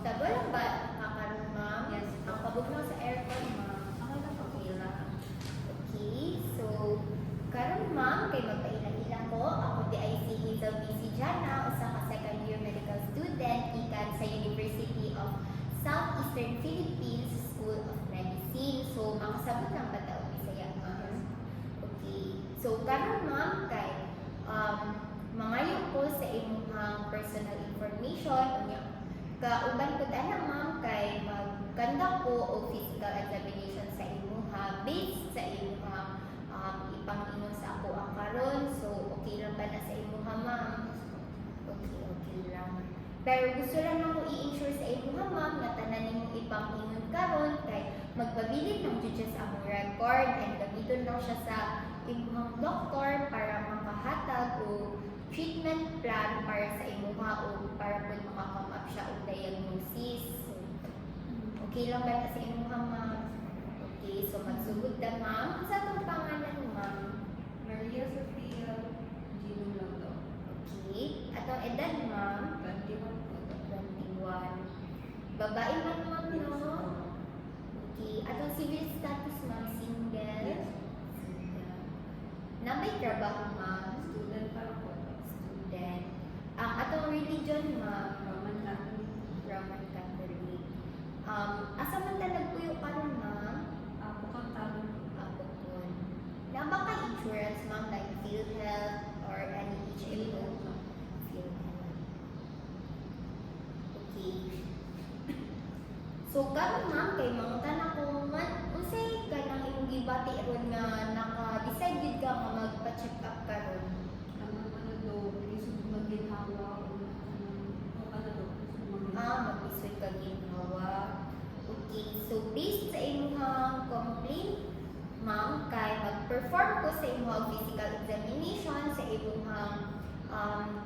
Comfortable lang ba kakaroon, ma'am? Yes. Ang pabugnaw sa aircon, ma'am. Ako lang po. Okay lang. Okay, so karon ma'am kay magpailang-ilang ko ako di ay si Hazel B. Jana, usa ka second year medical student ikan sa University of Southeastern Philippines School of Medicine. So makasabot lang ba tayo Bisaya, ma'am? Okay. So karon ma'am kay mangayo ko sa imong personal information unya kauban ko ana ma'am kay magkanda ko o physical examination sa imuha based sa imuha ipangingon sa ako ang karon. So okay lang ba na sa imuha ma'am? Okay lang. Pero gusto lang ako i-ensure sa imuha ma'am na tanan nimong ipangingon karon kay magpabilin ng judges ang record and gamiton lang siya sa imuhang doktor para makahatag o treatment plan para sa imuha o para po maka-come up siya og diagnosis. So, okay lang ba na sa imuha ma'am? Okay, so magsugod na ma'am. Sa itong pangalan ma'am? Maria Sofia Gino lang daw. Okay. Atong edad ma'am? 21 po. 21. Babae man ma'am no? Okay. Atong civil status ma'am? Single? Yes. Single. Na may trabaho ma'am? Student pa ako. Student. Ang atong religion ma'am? Roman Catholic. Roman Catholic. Asa man ta nagpuyo karon ma'am? Ako kang tawag po. Ako kun. Na ba kay insurance ma'am like PhilHealth or any HMO? PhilHealth. Okay. So karon ma'am kay mangutan ako man unsay kanang imong gibati ron nga naka-decide gid ka nga magpa-check up karon? Ang ano daw, lisod maginhawa o ano daw, lisod maginhawa. Mag-isod ka ginhawa. Okay, so based sa imong complaint, ma'am, kay mag-perform ko sa imong physical examination sa imong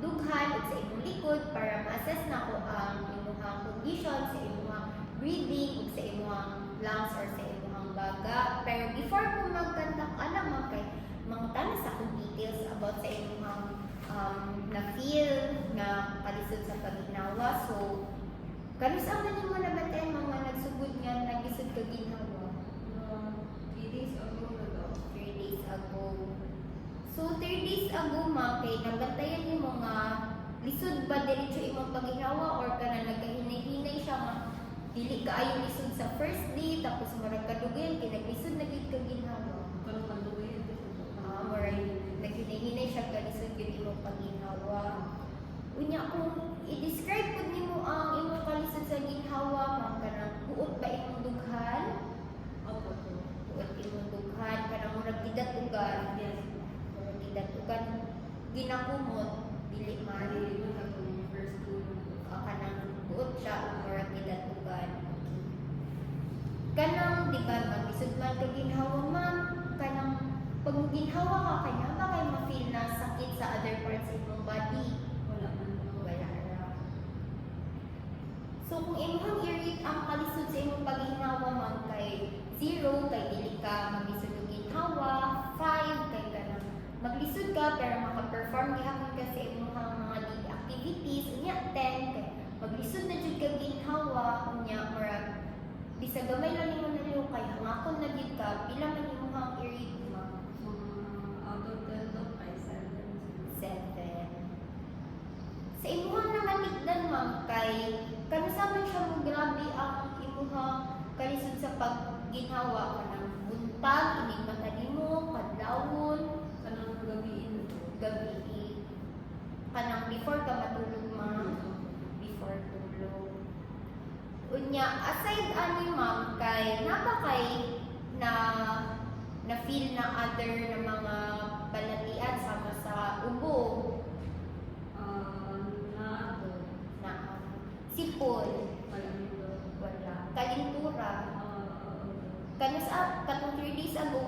dughan ug sa imong likod para ma-assess na ko ang imong condition sa imong breathing ug sa imong lungs or sa imong baga. Pero before ko mag-conduct ana ma'am kay mangutan sa akong details about sa imong na-feel nga kalisod sa paginawa. So, kanusa man nimo nabantayan mga nagsugod nga nagisod ka ginhawa? 3 days ago na daw. 3 days ago. So, 3 days ago ma'am, kay nabantayan nimo nga lisod ba diretso imong paginawa or kana nagkahinay-hinay siya nga dili kaayo lisod sa first day tapos murag kadugayan kay naglisod na gid ka ginhawa. Karon kandugayan dito. Murag naghinay-hinay siya kalisod gid imong paginawa. Unya kung i-describe pud nimo ang imong kalisod sa ginhawa ma'am kanang buot ba imong dughan? Opo. Buot imong dughan kanang murag gidatugan. Yes. Murag gidatugan ginakumot dili man Mali na ako yung first two. kanang buot siya o murag gidatugan. Kanang di ba magisod man ka ginhawa ma'am kanang pag ginhawa ka kanya ba kay ma-feel na sakit sa other parts sa imong body? Wala man daw. Wala ra. So kung imong i-rate ang kalisod sa imong paghinawa ma'am kay 0 kay dili ka magisod og ginhawa, 5 kay kanang maglisod ka pero maka-perform gihapon ka sa imong mga daily activities, unya 10 kay maglisod na jud ka ginhawa, unya murag bisag gamay lang nimo naliw kay hangakon na gid ka, pila man imong i-rate ma'am? Out of 10 daw ay 7. 7. Sa imuhang namatikdan ma'am kay kanusa man siya mo grabe ang imuhang kalisod sa pagginhawa kanang buntag inig mata nimo kadlawon Kanang gabiin ito. gabi kanang before ka matulog ma'am before tulog. Unya aside ani ma'am kay napa kay na feel na other na mga balatian sama sa ubo Na ako. na sipon Wala nito. wala kalintura kanus katong 3 days ago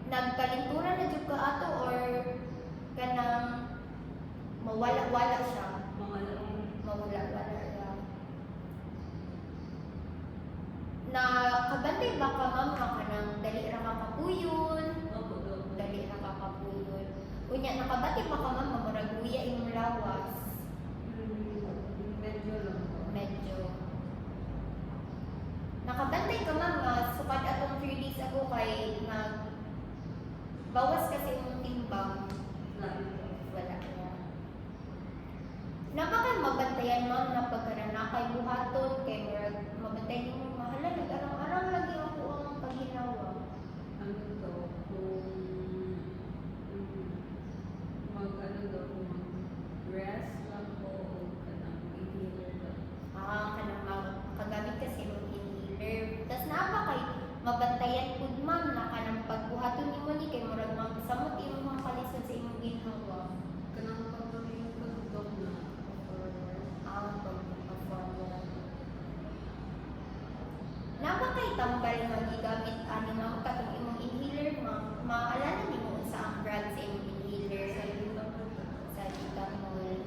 nagkalintura na jud ka ato or kanang mawala-wala siya Mga laong. mawala-wala lang na kabantay ba ka ma'am nga kanang dali ra ka kapuyon Opo daw. dali ra ka kapuyon unya nakabati ba ka ma'am nga murag luya imong lawas Medyo lang po. medyo bawas kasi yung timbang, Lalo. wala na. Napakay mabantayan ma'am na pagkaranakay buhaton kay murag mabantayan mo mahala nag-arang-arang lagi ako ang paginawa. Ano to, kung mag-ano daw, kung mag-rest lang po o kanang inhaler lang. Kanang kagamit kasi ng inhaler. Tas napakay mabantayan pud ma'am na kanang pagbuhaton nimo ni kay murag magsamot imong kalisod sa imong ginhawa. Kanang pagpamilyung pagdok na forward. Pagpapaformula. Napakay tambal nga gigamit ani ma'am katong imong inhaler ma'am. Maalala nimo sa ang brand sa imong inhaler Sa yung dapat sa Vitamol.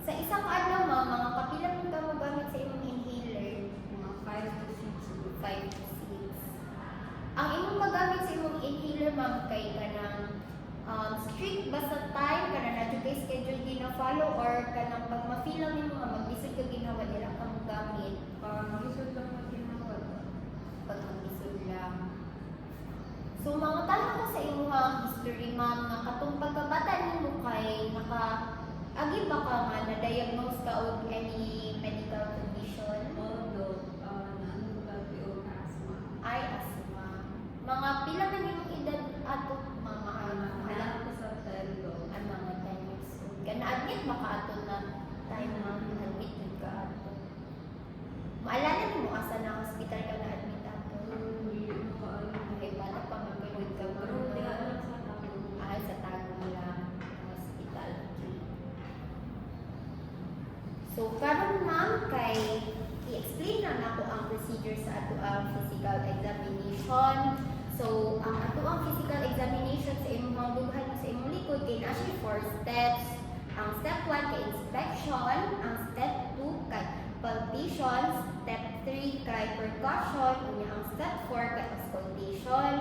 Sa isang adlaw ma'am, mga kapila mo ka magamit sa imong inhaler? mga 5 to 6 siguro. 5 to 6. Ang imong magamit sa imong inhaler ma'am kay kanang strict ba sa time kana na jud kay schedule di na follow or kanang pag ma-feel lang nimo nga magbisod ka ginawa nila ka mo gamit Mag-isod lang na ginawa. pag magbisod lang. So mga tanong ko sa imong history ma'am nga katong pagkabata nimo kay agi ba ka nga na-diagnose ka og any medical condition? Although, naano ko dati o asthma. Ay asthma. Mga pila man imong edad ato mga Wala ko sa tendo. ang mga 10 years old. Na-admit ba ka ato na time ma'am na-admit yun ka ato? Maalala mo asa na hospital ka na-admit ato? Hindi mo kaalam. Ay bata pa maganood ka Pero hindi ma'am. alam sa tao. Ay sa Tagum lang hospital. So karon ma'am kay i-explain na nako ang procedure sa ato ang physical examination. So ang ato ang physical examination sa imong mga dughan sa imong likod kay naa siya 4 steps. Ang step 1 kay inspection, ang step 2 kay palpation, step 3 kay percussion, unya ang step 4 kay auscultation.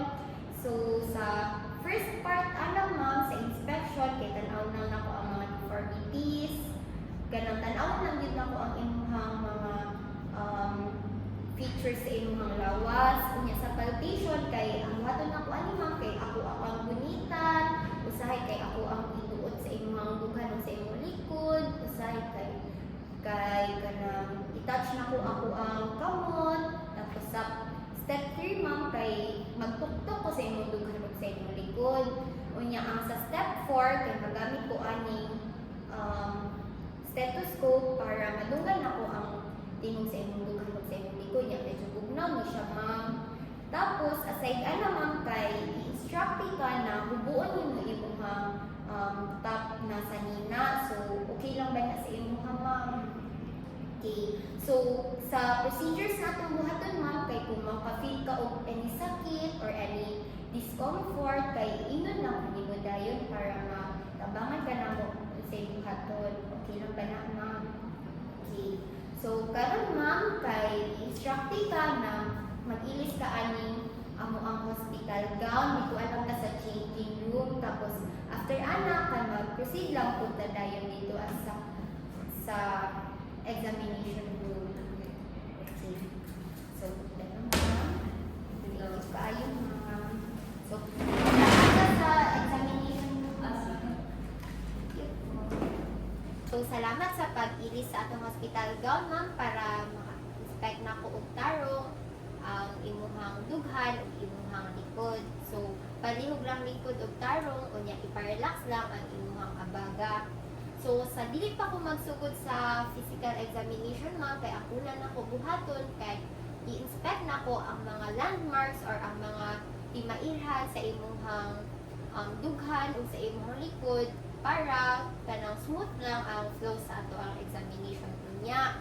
So sa first part ana ma'am sa inspection kay tan-aw na nako ang mga deformities, ganang tan-aw lang gid nako ang imong mga features sa imong lawas. Unya sa palpation kay ang buhaton nako ani ma'am kay ako ang bunitan, usahay kay ako ang iduot sa imong dughan sa imong likod, usahay kay kanang i-touch nako ako ang kamot, tapos sa step 3 ma'am kay magtuktok ko sa imong dughan ug sa imong likod. Unya ang sa step 4 kay magamit ko aning stethoscope para madunggan ako ang tingog sa imong dughan ug sa imong likod. Nya medyo bugnaw ni siya ma'am. Tapos aside ana ma'am kay i-instruct ka na hubuon nimo imong top na sanina. So okay lang ba na sa imong ma'am? Okay. So, sa procedures na itong buhaton ma'am, kay kung maka-feel ka og any sakit or any discomfort, kay inon lang nimo dayon para matabangan ka na mo sa imong buhaton. Okay lang ba na ma'am? Okay. So, karon ma'am, kay instructi ka na mag-ilis ka aning amo ang hospital gown, di ko alam ka sa changing room, tapos after ana ka mag-proceed lang punta dayon dito sa examination room. Okay. So, ganun ma'am. Thank you kaayo ma'am. So, salamat sa examination room. Thank you po. So, salamat sa pag-ilis sa atong hospital gown ma'am para maka-inspect na ko og tarong ang imuhang dughan ug imuhang likod. So, palihog lang likod og tarong unya iparelax lang ang imuhang abaga. So, sa dili pa ko magsugod sa physical examination ma'am, kay ako na nako buhaton, kay i-inspect na ko ang mga landmarks or ang mga timailhan sa imuhang dughan o sa imuhang likod para kanang smooth lang ang flow sa ato ang examination niya.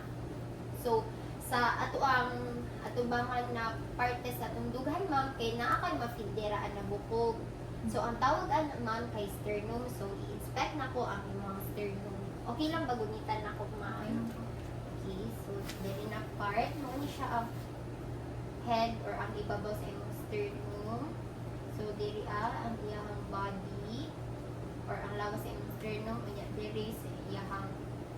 So, sa ato ang atubangan na parte sa atong dughan ma'am, kay naa kay mafilderaan na bukog. So, ang tawag ma'am kay sternum. So, i-inspect na ko ang imong sternum. Okay lang ba gunitan na ko ma'am? Okay, so, dili na part. Mo ni siya ang head or ang ibabaw sa imong sternum. So, dili ang iyang body or ang lawas sa imong sternum. Unya, dili sa iyang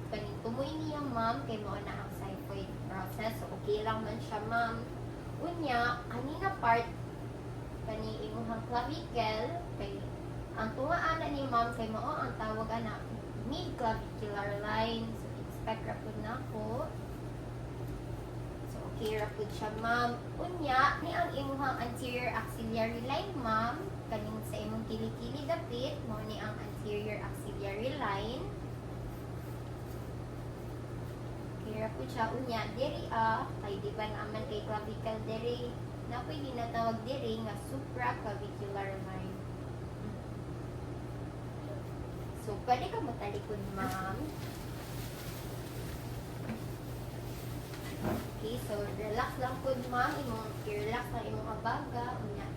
kaning tumoy niya ma'am, kay mo na ang xiphoid process. So, okay lang man siya ma'am. Unya, kanina part kani imuhang clavicle kay ang tungaan na ni ma'am kay mao ang tawag ana mid-clavicular line. So expect ra pud nako. So okay ra pud siya ma'am. Unya ni ang imuhang anterior axillary line ma'am kaning sa imong kilikili dapit mo ni ang anterior axillary line. Okay ra pud siya unya diri kay di ba naman kay clavicle diri na pwede ginatawag diri nga supraclavicular line. So, pwede ka matalikod, ma'am. Okay, so relax lang po, ma'am. I-relax lang imong abaga. Unya.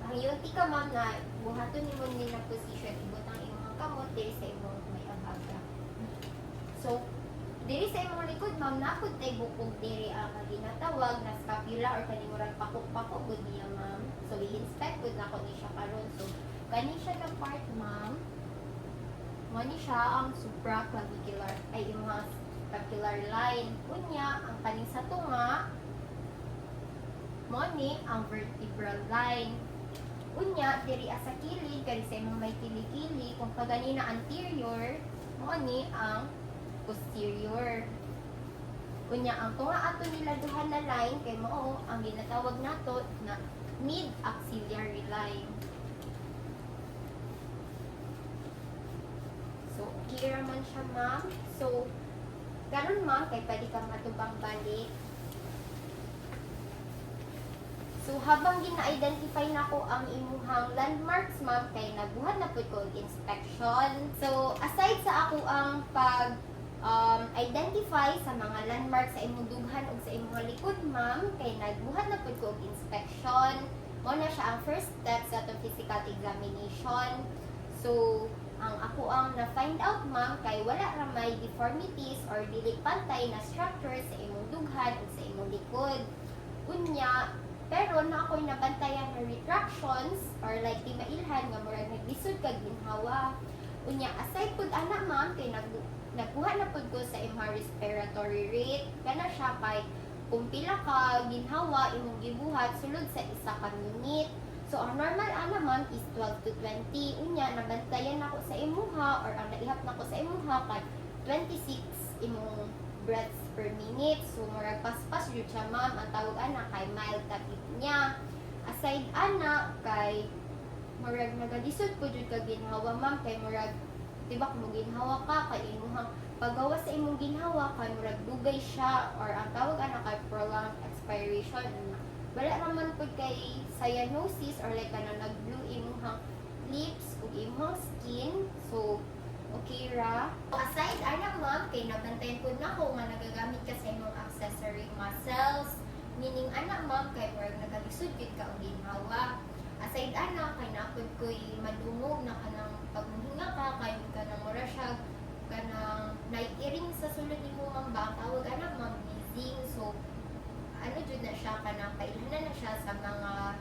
Ang yunti ka, ma'am, na buhaton ni mo na position. Ibutang imong kamot diri sa imong may abaga. So, diri sa imong likod, ma'am, napod tay bukog diri ang ginatawag na scapula or kanimurang pakok-pakok gud niya, ma'am. So, i-inspect gud nako ni siya karon. So, kani siya na part, ma'am. Mani siya ang supraclavicular ay imong scapular line. Unya ang kaning sa tunga mani ang vertebral line. Unya diri sa kilid kani sa imong may kilikili kung kaganina anterior mani ang posterior. Unya ang tunga ato nila duha na line kay mao ang ginatawag nato na mid axillary line. So, okay raman siya, ma'am. So, karon ma'am, kay pwede kang matubang balik. So, habang gina-identify na ko ang imuhang landmarks, ma'am, kay nabuhat na po ko inspection. So, aside sa ako ang identify sa mga landmarks sa imong dughan o sa imong likod, ma'am, kay nagbuhat na po ko inspection. Muna siya ang first step sa atong physical examination. So, ang ako ang na-find out, ma'am, kay wala ra may deformities or dili pantay na structure sa imong dughan o sa imong likod. Unya, pero na ako'y nabantayan na retractions or like di mailhan nga murag nagbisod kag ginhawa. Unya, aside pud ana, ma'am, kay nagkuha na pud ko sa imong respiratory rate. Kana siya kay kung pila ka ginhawa imong gibuhat sulod sa isa ka minute. So, ang normal ana, ma'am, is 12 to 20. Unya, nabantayan ako sa imuha or ang naihap na ko sa imuha kay 26 imong breaths per minute. So, murag paspas yun siya, ma'am. Ang tawag ana kay mild tapit niya. Aside ana, kay murag nagalisod po dyan ka ginhawa, ma'am. Kay murag, diba kung ginhawa ka, kay imuhang paggawa sa imong ginhawa, kay murag dugay siya or ang tawag ana kay prolonged expiration. Wala naman po kay cyanosis or like kana nag-blue imong lips ug imong skin. So, okay ra. Aside ana, ma'am, kay nabantayan po na ko nga nagagamit ka sa imong accessory muscles. Meaning ana, ma'am, kay murag nagalisod gid ka og ginhawa. Aside ana, kay napod ko'y madungog na kanang pagmuhinga ka, kay kanang mura siya kanang night earring sa sulod nimo, ma'am, ba tawag ana, ma'am, wheezing. So, ano jud na siya kanang kailhanan na siya sa mga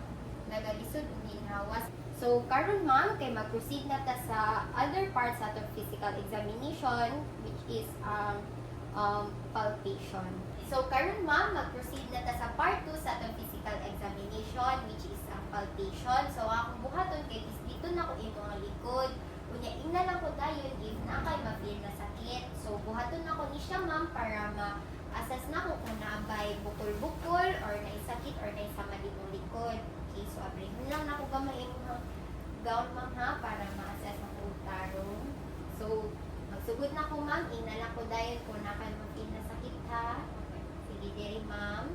nagalisod ug ginhawa. So karon, ma'am, kay mag-proceed na ta sa other parts sa atong physical examination, which is palpation. So karon, ma'am, mag-proceed na ta sa part 2 sa atong physical examination, which is palpation. So akong buhaton kay dito na ko imong likod. Unya ingna lang ko dayon if na kay ma-feel na sakit. So buhaton na ko ni siya, ma'am, para assess na ko kung naabay bukol-bukol or naisakit or naisama ditong likod. Okay, so abrihon lang na ko gamay yung gown, ma'am, ha, para ma-assess na ko tarong. So, magsugod na ko, ma'am, ina lang ko dahil kung nakalmafin na sakit, ha. Sige, diri, ma'am.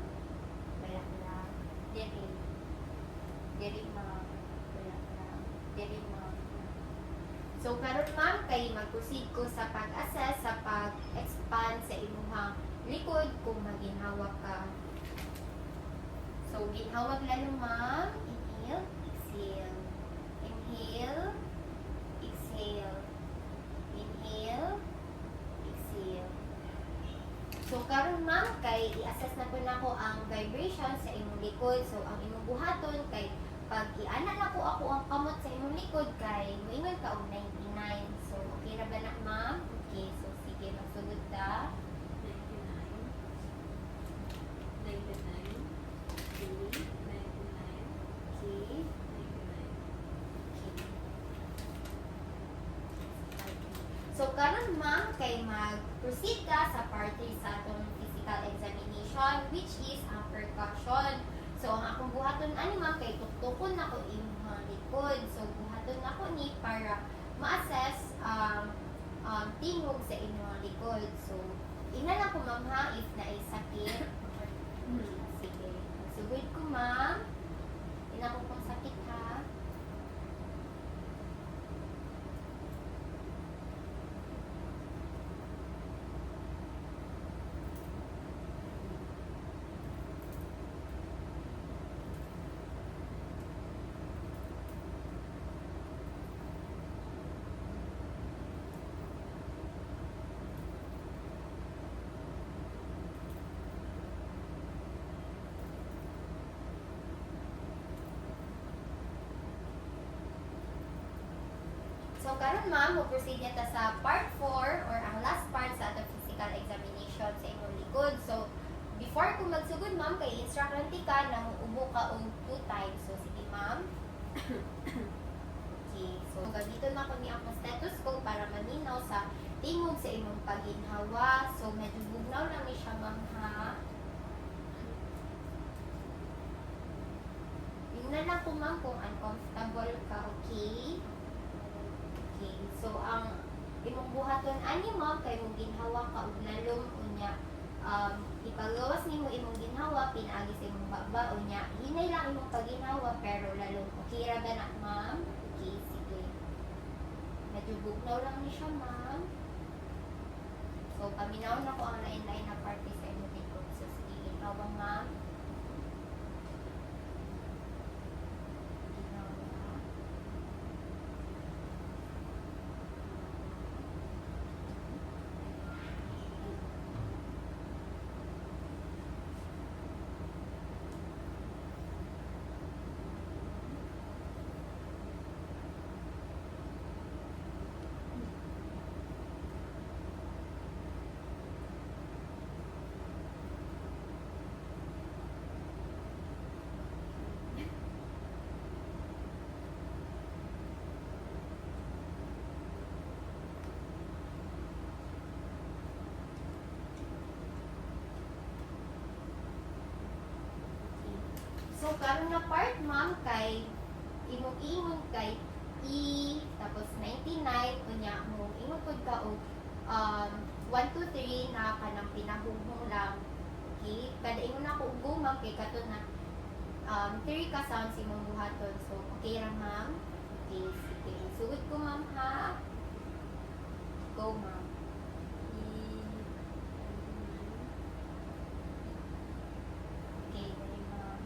Wala lang. Diri. Diri, ma'am. Wala lang. Diri, ma'am. So, karon, ma'am, kay mag-proceed ko sa pag-assess, sa pag-expand sa imuhang likod kung maginhawak ka. So, ginhawak lalo, ma'am. Inhale, exhale. Inhale, exhale. Inhale, exhale. So, karon, ma'am, kay i-assess na po na ko ang vibration sa imong likod. So, ang imong buhaton kay pag i-ana na ko ako ang kamot sa imong likod kay moingon ka og 99. So, okay ra ba na, ma'am? Okay, so sige, magsugod ta. 99, 99, 99, Okay. kay mag-proceed ka sa part 3 sa atong physical examination, which is ang percussion. So, ang akong buhaton ani ma'am kay tuktukon na ko imong likod. So, buhaton na ko ni para ma-assess tingog sa inyong likod. So, ina na ko ma'am ha if naay sakit. Sige. Sugod ko ma'am. Ina ko kung sakit ha. So, karon ma'am, mo-proceed niya sa part 4 or ang last part sa atong physical examination sa imong likod. So, before ko magsugod ma'am, kay instruct lang ka na ubo ka og 2 times. So, sige ma'am. Okay. So, gamiton na ko ni akong stethoscope para maminaw sa tingog sa imong pagginhawa. So, medyo bugnaw lang ni siya ma'am ha. Tingnan na ko ma'am kung uncomfortable ka, okay? Okay, so ang imong buhaton ani ma'am kay mong ginhawa ka og lalom unya ipagawas nimo imong ginhawa pinaagi sa imong baba unya hinay lang imong pagginhawa pero lalom. Okay ra ba na ma'am? Okay, sige. Medyo bugnaw lang ni siya ma'am. So paminaw na ko ang lain-lain na parte sa imong likod. So sige, ginhawa ma'am. So, karon na part, ma'am, kay imong ingon kay E, tapos 99, kunya mo ingon pod ka og 1, 2, 3 na kanang pinahugmong lang. Okay? Kada ingon na ko ugo, ma'am, kay kato na 3 ka sounds imong buhaton. So, okay ra, ma'am? Okay, sige. Sugod ko, ma'am, ha? Go, ma'am. Okay, dali, ma'am.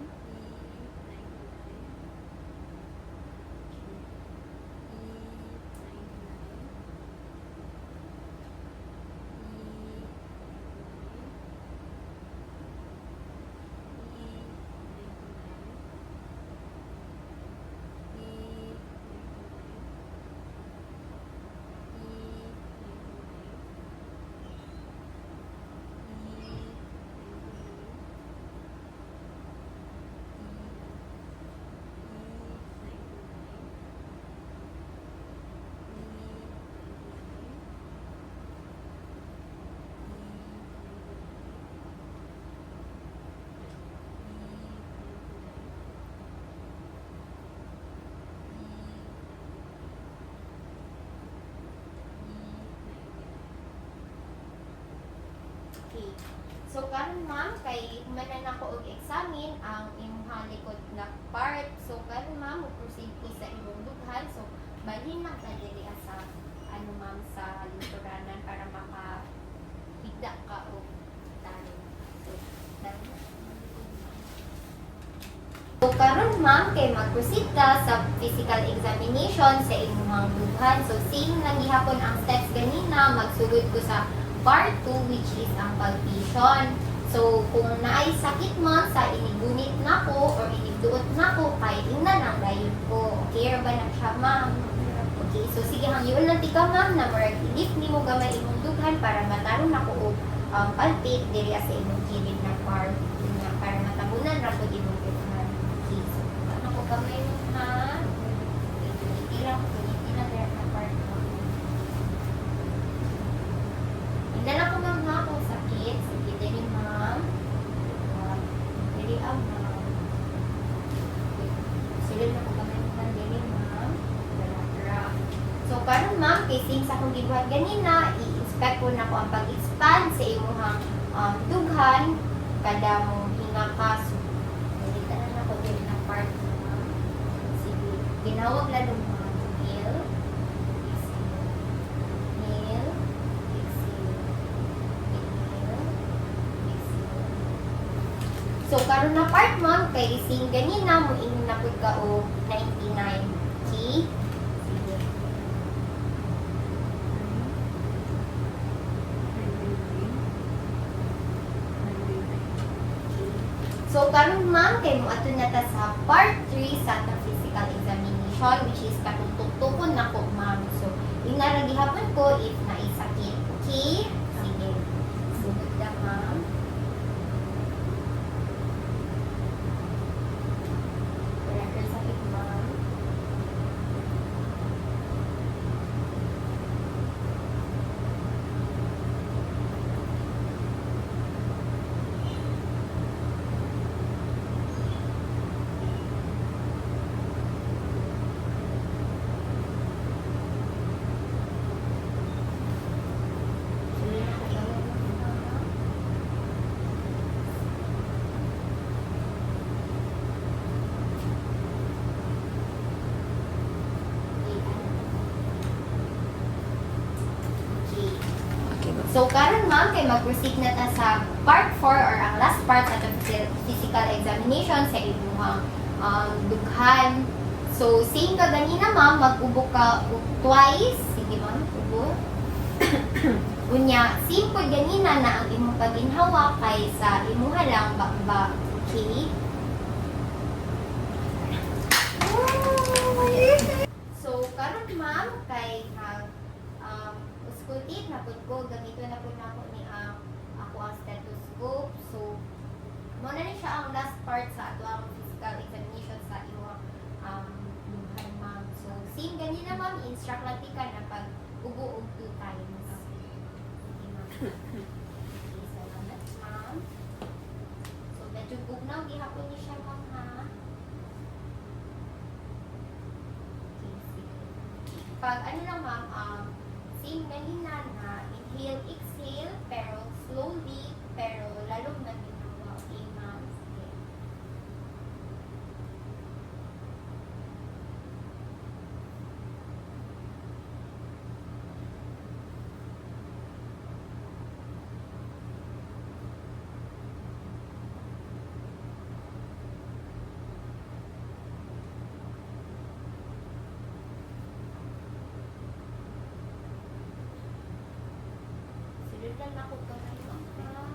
Okay. So, karon ma'am, kay humanan ako og examine ang imong likod na part. So, karon ma'am, proceed ko sa imong dughan. So, balhin lang ka diri sa ano ma'am sa linturanan para makahigda ka og tali. So, dali. So, karon ma'am, kay mag-proceed ka sa physical examination sa imong dughan. So, same lang gihapon ang steps ganina, magsugod ko sa part 2 which is ang palpitation. So, kung naay sakit ma'am sa inigunit na ko or inigduot na ko, kay ingnan ang gayon ko. Okay ra ba na siya ma'am? Okay, so sige hangyon lang tika ma'am na marag i-lift ni mo gamay imong dughan para matarong na ko og palpit diri sa imong kilid na part. Nga, para matabunan ra ko imong dughan. Okay, so ano ko gamay mo ha? Ilang ko, ilang na part mo. sa akong gibuhat ganina, i-inspect ko na ko ang pag-expand sa imong dughan kada mo hinga ka. So, nalita na ako din na part na sige. Ginawag lalo mga inhale, exhale, inhale, exhale, inhale, exhale. So, karon na part mo, kay sing ganina mo inapod ka o 99. Okay? Sige. So, karon ma'am, kay mo ato na ta sa part 3 sa atong physical examination, which is katutugtugon na ko, ma'am. So, inara gihapon ko if naisakit. Okay? Sige. Sugod na, ma'am. Wala ka sakit, ma'am. Sige na, kagawin mo, ma'am. Okay. So, karon ma'am, kay mag-proceed na ta sa part 4 or ang last part sa atong physical examination sa imong dughan. So, same ka ganina ma'am, mag-ubo ka twice. Sige ma'am, ubo. Unya, same po ganina na ang imong paginhawa kay sa imuha lang ba. Okay? So, karon ma'am, kay uskultit na pud ko, gamito na pud nako ni ako ang stethoscope. So, mo na ni siya ang last part sa ato ang physical examination sa imong dughan ma'am. So, same ganina ma'am, instruct lang tika na pag ubo og 2 times. Sige ma'am. Okay, salamat ma'am. So, medyo bugnaw gihapon ni siya ma'am ha. Okay, sige. Pag ano lang ma'am, same ganina na inhale, exhale, pero slowly, pero lalong naginawa. Okay ma'am, sige. Sunod lang ako kamay ma'am ha.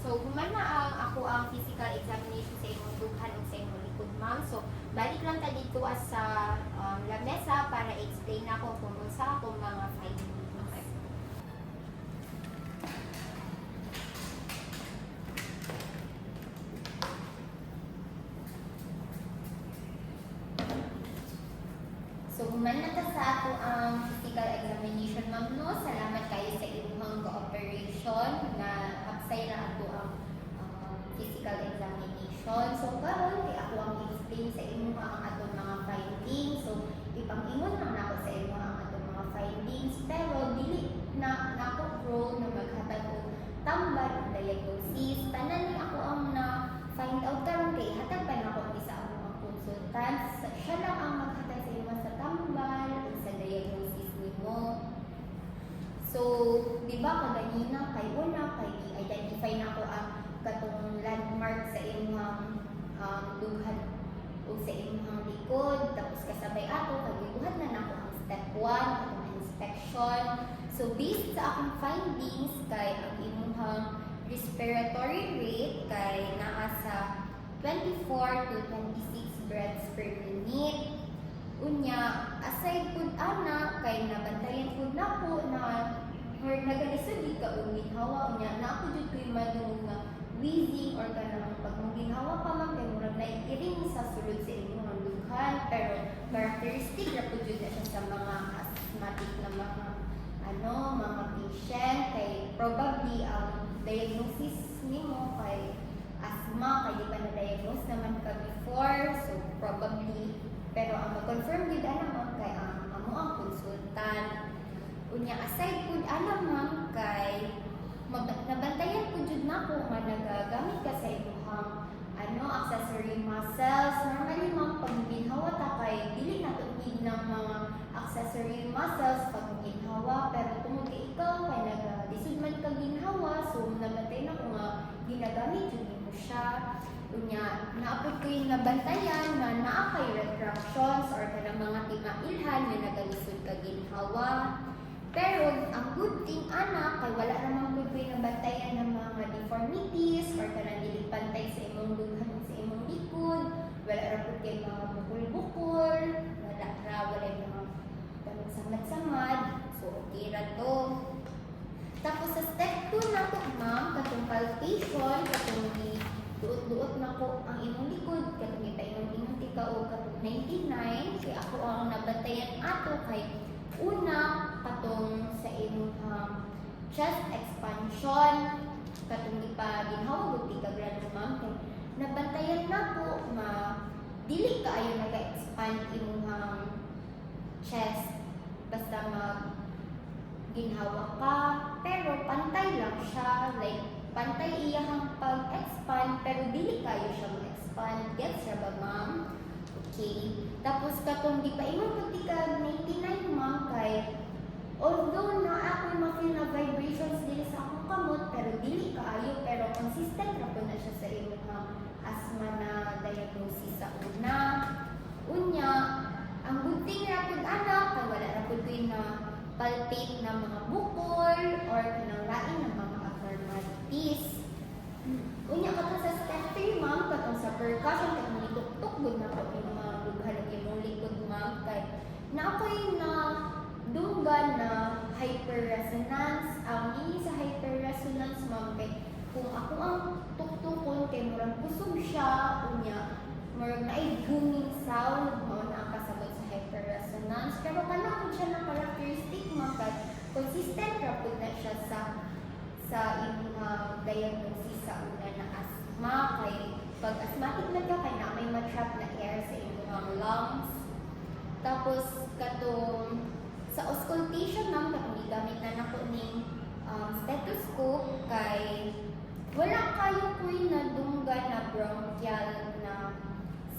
So, human na ako ang physical examination sa imong dughan ug sa imong likod, ma'am. So, balik lang ta dito sa lamesa para explain ako kung unsa akong mga findings. So, human na ta sa ako ang physical examination, ma'am, no? Salamat kayo sa inyong cooperation na hapsay na ako ang physical examination. So, karon kay ako ang explain sa inyo ang atong mga findings. So, ipang-ingon lang ako sa inyo ang atong mga findings. Pero, dili na ako pro na maghatag og tambal o diagnosis. Tanan ni ako ang na-find out karon kay hatag pa na ako isa ang mga consultant. Siya lang ang maghatag sa inyo sa tambal o sa diagnosis nimo. So, di ba kaganina kay una kay i-identify na ako ang katong landmark sa imong dughan o sa imong likod, tapos kasabay ato kagiguhan na nako ang step 1 atong inspection. So based sa akong findings kay ang imong respiratory rate kay naa sa 24 to 26 breaths per minute. Unya, aside pud ana kay nabantayan pud nako na nagalisod di ka og ginhawa unya na ako jud koy madungog nga wheezing or kanang pag mong ginhawa pa man kay murag na iring sa sulod sa inyong dughan pero characteristic na pud jud na siya sa mga asthmatic na mga mga patient kay probably ang diagnosis nimo kay asthma kay di ba na-diagnose naman ka before, so probably pero ang ma-confirm gid ma'am kay ang amo ang consultant. Unya aside pud ma'am kay nabantayan pud jud nako nga nagagamit ka sa imong accessory muscles. Normally ma'am pag ginhawa ta kay dili na to need ng mga accessory muscles pag ginhawa, pero tungod kay ikaw kay nagalisod man ka ginhawa, so nabantayan ako nga ginagamit jud nimo siya. Unya naapod ko yung nabantayan na naa kay retractions or kanang mga timailhan na nagalisod ka ginhawa. Pero ang good thing kay wala namang good way nabantayan ng mga deformities or kanang dili pantay sa imong dughan sa imong likod, wala ra pud kay mga bukol-bukol, wala yung mga kanang samad-samad, so okay ra to. Tapos sa step 2 na to ma'am, katong palpation, katong duot-duot na ko ang imong likod, katong ipainom-inom tika o katong 99, kay ako ang nabantayan ato kay una katong sa imong chest expansion, katong ginhawa gud tika grado ma'am, kay nabantayan nako ma dili kaayo naga-expand imong chest basta ginhawa ka, pero pantay lang siya, like pantay iyang pag-expand pero dili kayo siya mag-expand. Gets siya ba ma'am? Okay. Tapos katong di pa imong pagtika 99 ma'am kay although na ako ma-feel na vibrations dili sa akong kamot pero dili kaayo, pero consistent ra po na siya sa imong asthma na diagnosis sa una. Unya, ang good thing ra pud kay wala ra pud na palpate na mga bukol or kanang lain ng mga abnormalities. Unya katong sa step 3 ma'am, katong sa percussion, katong nituktok gud na ko yung mga dughan ng imong likod ma'am, kay na ako'y na dunggan na hyperresonance. Ang ini sa hyperresonance ma'am kay kung ako ang tuktukon kay murag kusog siya, unya murag naay booming sound mo na ang kasabot sa hyperresonance, pero kana po siya ng characteristic ma'am kay consistent ra pud na siya sa imong diagnosis sa una na asthma, kay pag asthmatic na ka kay na may matrap na air sa imong lungs. Tapos katong sa auscultation ma'am, katong gigamit na nako ning stethoscope kay wala kayo ko'y nadunggan na bronchial na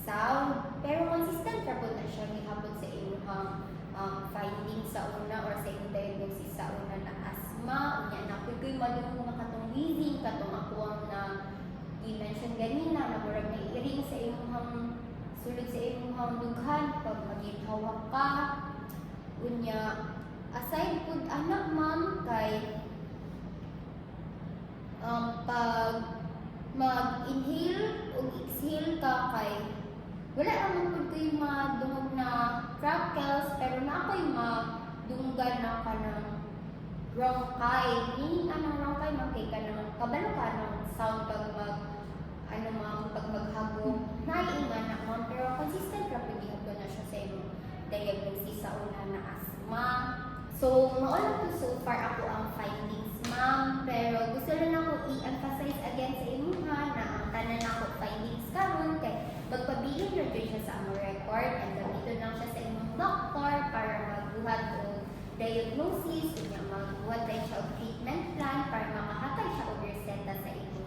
sound, pero consistent ra pud na siya gihapon sa imong findings sa una or sa imong diagnosis sa una na asthma. Unya na pud ko'y madungog nga katong wheezing, katong ako ang na i-mention ganina na murag naiiring sa imong sulod sa imong dughan pag maginhawa ka. Unya aside pud ma'am kay pag mag-inhale o exhale ka kay wala naman pud ko'y madungog na crackles, pero na ako'y madunggan na ka ng bronchi. Meaning anong bronchi makay ka ng kabalo ka ng sound pag pag maghagong naiingan na ma'am, pero consistent ra pud gihapon na siya sa imong diagnosis sa una na asthma. So mao po so far ako ang findings ma'am, pero gusto lang ako i-emphasize again sa inyo na ang tanan ako findings karon kay magpabilin na dyan siya sa among record and dito lang siya sa imong doctor para magbuhat o diagnosis, unya magbuhat tayo siya og treatment plan para makahatag siya og reseta sa inyo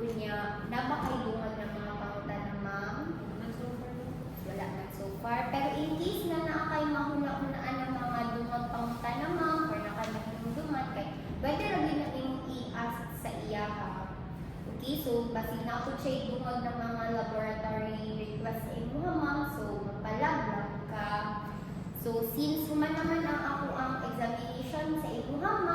unya naba kay dungag ng mga pangutana ma'am? Wala man so far, pero in case na naakay mahuna-hunaan ng mga dungag pangutana ma'am or nakamahinduman kay pwede ra din na imong i-ask sa iya Okay, so basig na ako siya idungag ng mga laboratory request sa imo ma'am, so mapalag ka. So since human naman ang ako ang examination sa imo ma'am,